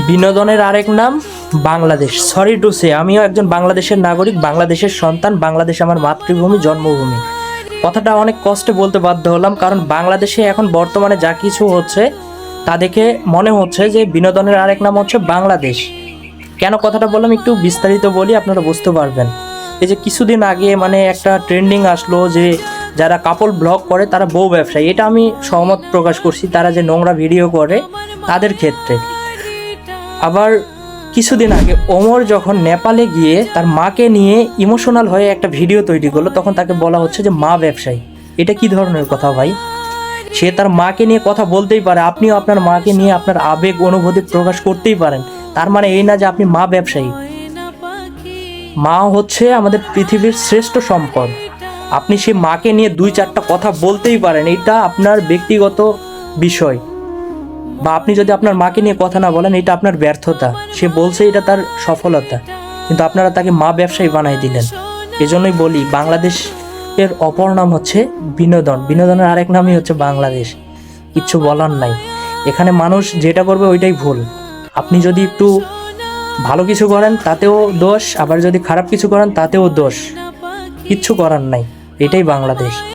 বিনোদনের আরেক নাম বাংলাদেশ। সরি টু সে, আমিও একজন বাংলাদেশের নাগরিক, বাংলাদেশের সন্তান, বাংলাদেশ আমার মাতৃভূমি, জন্মভূমি। কথাটা অনেক কষ্টে বলতে বাধ্য হলাম, কারণ বাংলাদেশে এখন বর্তমানে যা কিছু হচ্ছে তা দেখে মনে হচ্ছে যে বিনোদনের আরেক নাম হচ্ছে বাংলাদেশ। কেন কথাটা বললাম একটু বিস্তারিত বলি, আপনারা বুঝতে পারবেন। এই যে কিছুদিন আগে মানে একটা ট্রেন্ডিং আসলো যে যারা কাপল ব্লগ করে তারা বউ ব্যবসায়ী, এটা আমি সহমত প্রকাশ করছি, তারা যে নোংরা ভিডিও করে তাদের ক্ষেত্রে। আবার কিছুদিন আগে ওমর যখন নেপালে গিয়ে তার মাকে নিয়ে ইমোশনাল হয়ে একটা ভিডিও তৈরি করলো, তখন তাকে বলা হচ্ছে যে মা ব্যবসায়ী। এটা কি ধরনের কথা ভাই? সে তার মাকে নিয়ে কথা বলতেই পারে, আপনিও আপনার মাকে নিয়ে আপনার আবেগ অনুভূতি প্রকাশ করতেই পারেন, তার মানে এই না যে আপনি মা ব্যবসায়ী। মা হচ্ছে আমাদের পৃথিবীর শ্রেষ্ঠ সম্পদ। আপনি সেই মাকে নিয়ে দুই চারটা কথা বলতেই পারেন, এটা আপনার ব্যক্তিগত বিষয়। বা আপনি যদি আপনার মাকে নিয়ে কথা না বলেন, এটা আপনার ব্যর্থতা। সে বলছে এটা তার সফলতা, কিন্তু আপনারা তাকে মা ব্যবসায়ী বানাই দিলেন। এজন্যই বলি বাংলাদেশের অপর নাম হচ্ছে বিনোদন, বিনোদনের আরেক নামই হচ্ছে বাংলাদেশ। কিচ্ছু বলার নাই, এখানে মানুষ যেটা করবে ওইটাই ভুল। আপনি যদি একটু ভালো কিছু করেন তাতেও দোষ, আবার যদি খারাপ কিছু করেন তাতেও দোষ। কিচ্ছু করার নাই, এটাই বাংলাদেশ।